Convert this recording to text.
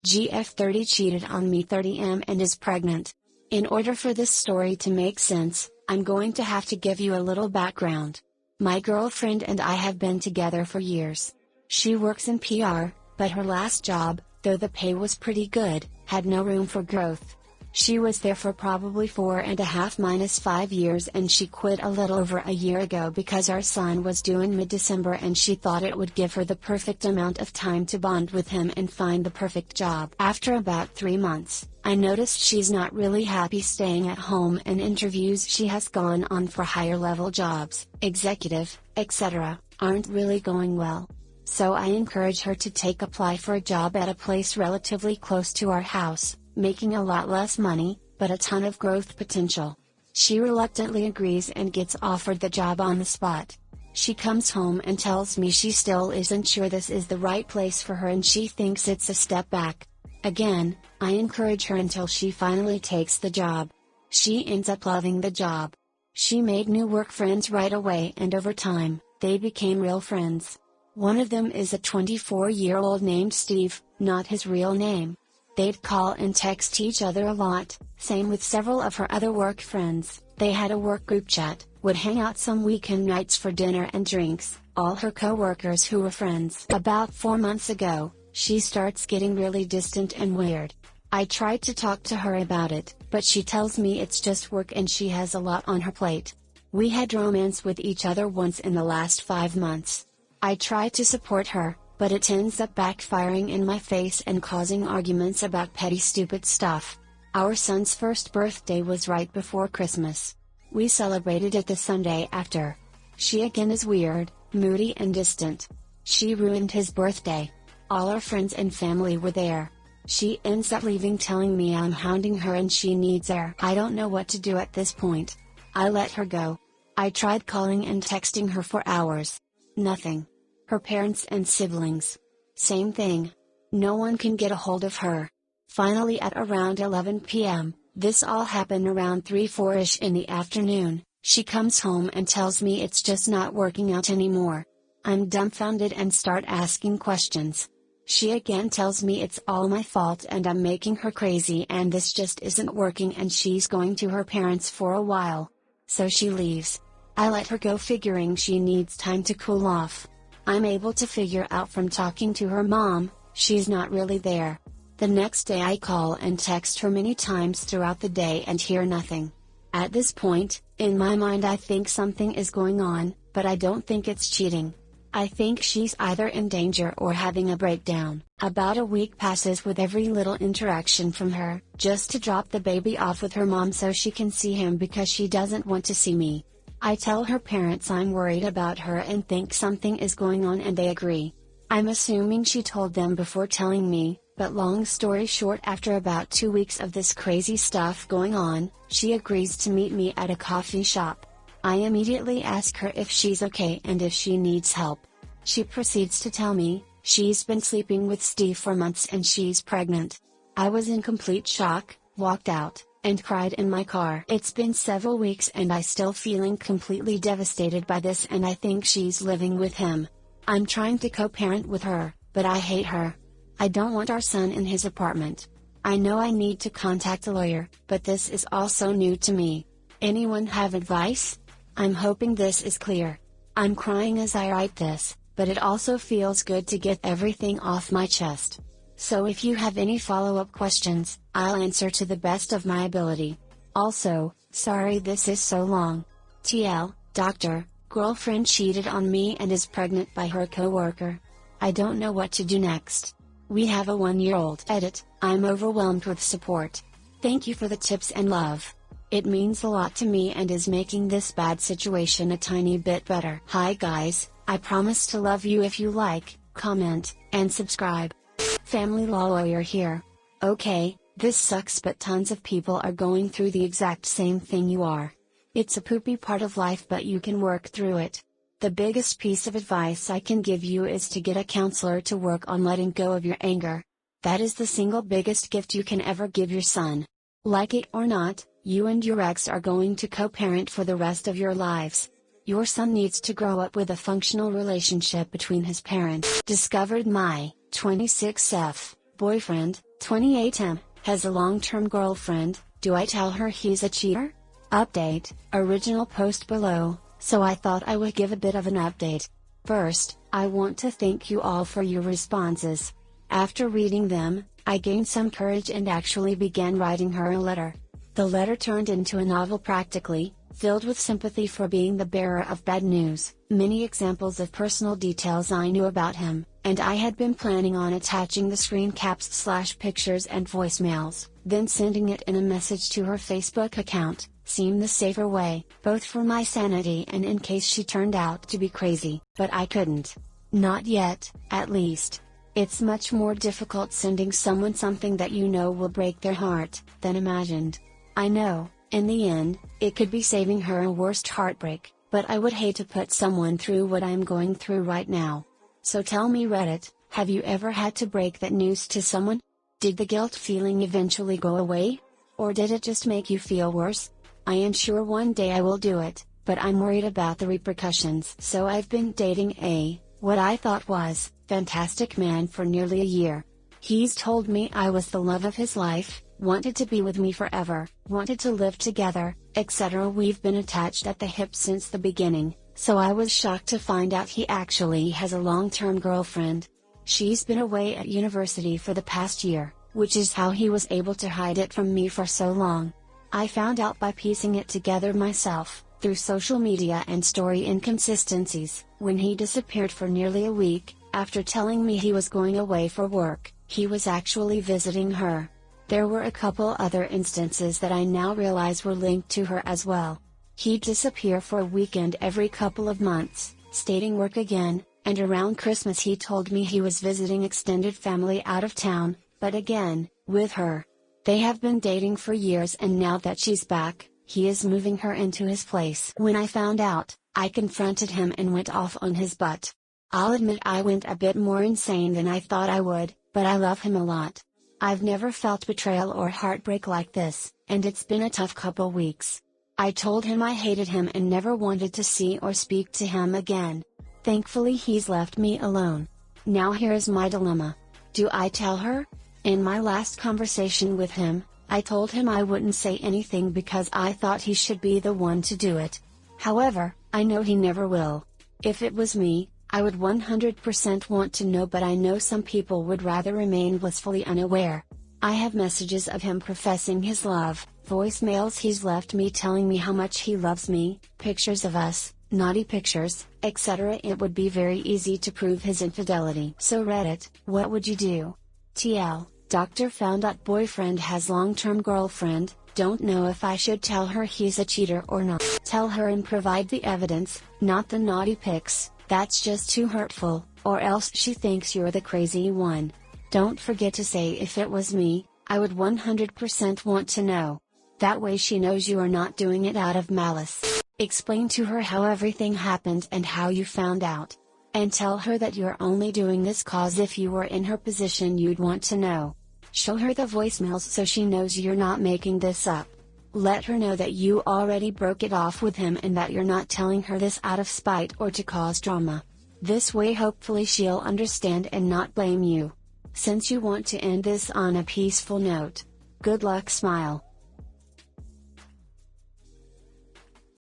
GF30 cheated on me 30M and is pregnant. In order for this story to make sense, I'm going to have to give you a little background. My girlfriend and I have been together for years. She works in PR, but her last job, though the pay was pretty good, had no room for growth. She was there for probably 4.5 - 5 years and she quit a little over a year ago because our son was due in mid-December and she thought it would give her the perfect amount of time to bond with him and find the perfect job. After about 3 months, I noticed she's not really happy staying at home and interviews she has gone on for higher level jobs, executive, etc., aren't really going well. So I encourage her to apply for a job at a place relatively close to our house, making a lot less money, but a ton of growth potential. She reluctantly agrees and gets offered the job on the spot. She comes home and tells me she still isn't sure this is the right place for her and she thinks it's a step back. Again, I encourage her until she finally takes the job. She ends up loving the job. She made new work friends right away and over time, they became real friends. One of them is a 24-year-old named Steve, not his real name. They'd call and text each other a lot, same with several of her other work friends. They had a work group chat, would hang out some weekend nights for dinner and drinks, all her coworkers who were friends. About 4 months ago, she starts getting really distant and weird. I tried to talk to her about it, but she tells me it's just work and she has a lot on her plate. We had romance with each other once in the last 5 months. I try to support her, but it ends up backfiring in my face and causing arguments about petty stupid stuff. Our son's first birthday was right before Christmas. We celebrated it the Sunday after. She again is weird, moody and distant. She ruined his birthday. All our friends and family were there. She ends up leaving telling me I'm hounding her and she needs air. I don't know what to do at this point. I let her go. I tried calling and texting her for hours. Nothing. Her parents and siblings. Same thing. No one can get a hold of her. Finally at around 11 p.m., this all happened around 3-4ish in the afternoon, she comes home and tells me it's just not working out anymore. I'm dumbfounded and start asking questions. She again tells me it's all my fault and I'm making her crazy and this just isn't working and she's going to her parents for a while. So she leaves. I let her go figuring she needs time to cool off. I'm able to figure out from talking to her mom, she's not really there. The next day I call and text her many times throughout the day and hear nothing. At this point, in my mind I think something is going on, but I don't think it's cheating. I think she's either in danger or having a breakdown. About a week passes with every little interaction from her, just to drop the baby off with her mom so she can see him because she doesn't want to see me. I tell her parents I'm worried about her and think something is going on and they agree. I'm assuming she told them before telling me, but long story short, after about 2 weeks of this crazy stuff going on, she agrees to meet me at a coffee shop. I immediately ask her if she's okay and if she needs help. She proceeds to tell me, she's been sleeping with Steve for months and she's pregnant. I was in complete shock, walked out, and cried in my car. It's been several weeks and I still feeling completely devastated by this and I think she's living with him. I'm trying to co-parent with her, but I hate her. I don't want our son in his apartment. I know I need to contact a lawyer, but this is also new to me. Anyone have advice? I'm hoping this is clear. I'm crying as I write this, but it also feels good to get everything off my chest. So if you have any follow-up questions, I'll answer to the best of my ability. Also, sorry this is so long. TL, doctor, girlfriend cheated on me and is pregnant by her coworker. I don't know what to do next. We have a 1-year-old. Edit, I'm overwhelmed with support. Thank you for the tips and love. It means a lot to me and is making this bad situation a tiny bit better. Hi guys, I promise to love you if you like, comment, and subscribe. Family law lawyer here. Okay, this sucks but tons of people are going through the exact same thing you are. It's a poopy part of life but you can work through it. The biggest piece of advice I can give you is to get a counselor to work on letting go of your anger. That is the single biggest gift you can ever give your son. Like it or not, you and your ex are going to co-parent for the rest of your lives. Your son needs to grow up with a functional relationship between his parents. Discovered my 26F Boyfriend, 28M, has a long-term girlfriend. Do I tell her he's a cheater? Update, original post below, so I thought I would give a bit of an update. First, I want to thank you all for your responses. After reading them, I gained some courage and actually began writing her a letter. The letter turned into a novel practically, filled with sympathy for being the bearer of bad news, many examples of personal details I knew about him, and I had been planning on attaching the screen caps / pictures and voicemails, then sending it in a message to her Facebook account, seemed the safer way, both for my sanity and in case she turned out to be crazy, but I couldn't. Not yet, at least. It's much more difficult sending someone something that you know will break their heart, than imagined. I know, in the end, it could be saving her a worst heartbreak, but I would hate to put someone through what I'm going through right now. So tell me, Reddit, have you ever had to break that news to someone? Did the guilt feeling eventually go away? Or did it just make you feel worse? I am sure one day I will do it, but I'm worried about the repercussions. So I've been dating what I thought was, fantastic man for nearly a year. He's told me I was the love of his life, wanted to be with me forever, wanted to live together, etc. We've been attached at the hip since the beginning, so I was shocked to find out he actually has a long-term girlfriend. She's been away at university for the past year, which is how he was able to hide it from me for so long. I found out by piecing it together myself, through social media and story inconsistencies, when he disappeared for nearly a week. After telling me he was going away for work, he was actually visiting her. There were a couple other instances that I now realize were linked to her as well. He'd disappear for a weekend every couple of months, stating work again, and around Christmas he told me he was visiting extended family out of town, but again, with her. They have been dating for years, and now that she's back, he is moving her into his place. When I found out, I confronted him and went off on his butt. I'll admit I went a bit more insane than I thought I would, but I love him a lot. I've never felt betrayal or heartbreak like this, and it's been a tough couple weeks. I told him I hated him and never wanted to see or speak to him again. Thankfully he's left me alone. Now here's my dilemma. Do I tell her? In my last conversation with him, I told him I wouldn't say anything because I thought he should be the one to do it. However, I know he never will. If it was me, I would 100% want to know, but I know some people would rather remain blissfully unaware. I have messages of him professing his love, voicemails he's left me telling me how much he loves me, pictures of us, naughty pictures, etc. It would be very easy to prove his infidelity. So Reddit, what would you do? TL, doctor found out boyfriend has long-term girlfriend, don't know if I should tell her he's a cheater or not. Tell her and provide the evidence, not the naughty pics. That's just too hurtful, or else she thinks you're the crazy one. Don't forget to say if it was me, I would 100% want to know. That way she knows you are not doing it out of malice. Explain to her how everything happened and how you found out. And tell her that you're only doing this cause if you were in her position you'd want to know. Show her the voicemails so she knows you're not making this up. Let her know that you already broke it off with him and that you're not telling her this out of spite or to cause drama. This way hopefully she'll understand and not blame you. Since you want to end this on a peaceful note. Good luck, smile.